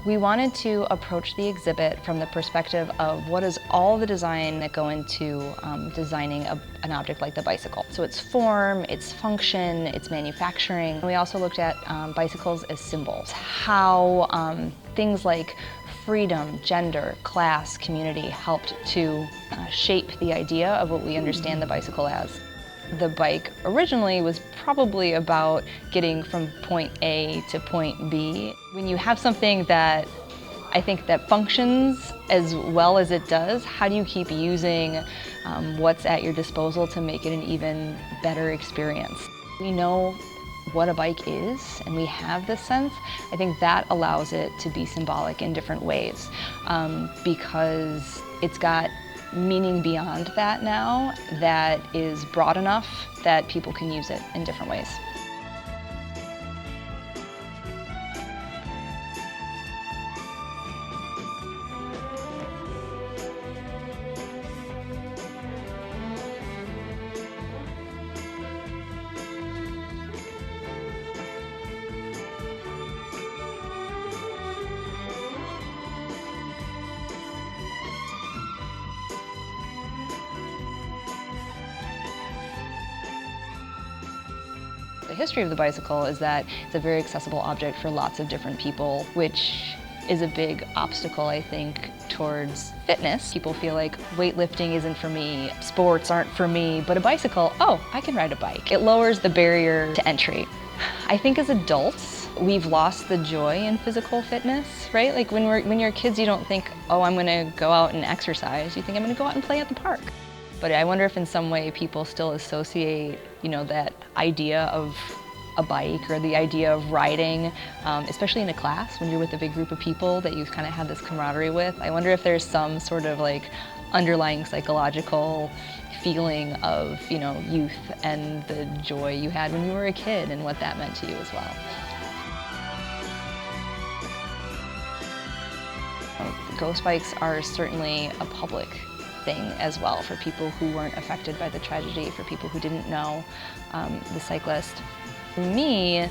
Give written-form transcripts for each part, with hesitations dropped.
We wanted to approach the exhibit from the perspective of what is all the design that go into designing an object like the bicycle. So its form, its function, its manufacturing. We also looked at bicycles as symbols. How things like freedom, gender, class, community helped to shape the idea of what we understand the bicycle as. The bike originally was probably about getting from point A to point B. When you have something that I think that functions as well as it does, how do you keep using what's at your disposal to make it an even better experience? We know what a bike is, and we have this sense. I think that allows it to be symbolic in different ways because it's got meaning beyond that now that is broad enough that people can use it in different ways. The history of the bicycle is that it's a very accessible object for lots of different people, which is a big obstacle, I think, towards fitness. People feel like weightlifting isn't for me, sports aren't for me, but a bicycle, oh, I can ride a bike. It lowers the barrier to entry. I think as adults, we've lost the joy in physical fitness, right? Like when you're kids, you don't think, oh, I'm gonna go out and exercise. You think I'm gonna go out and play at the park. But I wonder if in some way people still associate, that idea of a bike or the idea of riding, especially in a class when you're with a big group of people that you kind of have this camaraderie with. I wonder if there's some sort of like underlying psychological feeling of, youth and the joy you had when you were a kid and what that meant to you as well. Ghost bikes are certainly a public thing as well for people who weren't affected by the tragedy, for people who didn't know the cyclist. For me,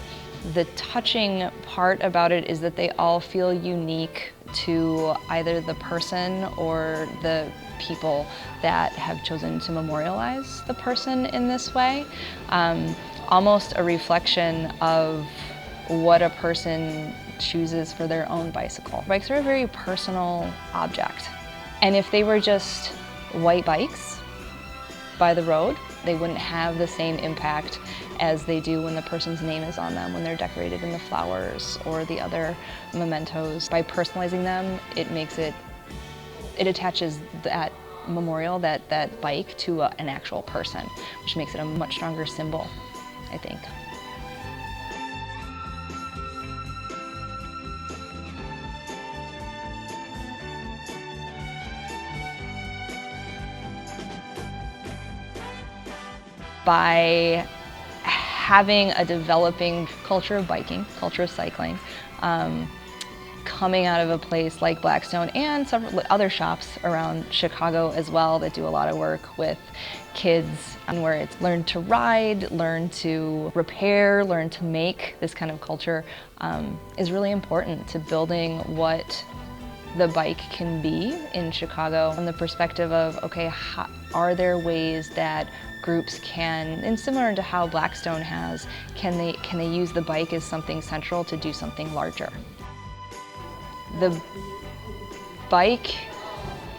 the touching part about it is that they all feel unique to either the person or the people that have chosen to memorialize the person in this way. Almost a reflection of what a person chooses for their own bicycle. Bikes are a very personal object. And if they were just white bikes by the road, they wouldn't have the same impact as they do when the person's name is on them, when they're decorated in the flowers or the other mementos. By personalizing them, it attaches that memorial, that bike to an actual person, which makes it a much stronger symbol, I think. By having a developing culture of biking, culture of cycling, coming out of a place like Blackstone and several other shops around Chicago as well that do a lot of work with kids, and where it's learn to ride, learn to repair, learn to make. This kind of culture is really important to building what the bike can be in Chicago from the perspective of, okay, are there ways that groups can, and similar to how Blackstone has, can they use the bike as something central to do something larger? The bike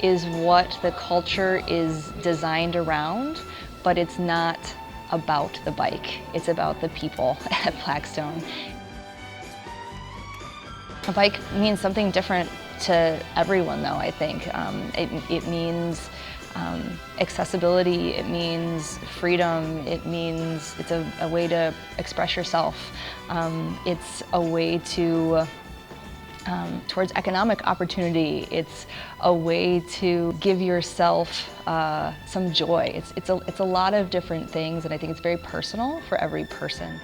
is what the culture is designed around, but it's not about the bike. It's about the people at Blackstone. A bike means something different to everyone, though, I think. It means accessibility, it means freedom, it means it's a way to express yourself. It's a way to towards economic opportunity. It's a way to give yourself some joy. It's a lot of different things, and I think it's very personal for every person.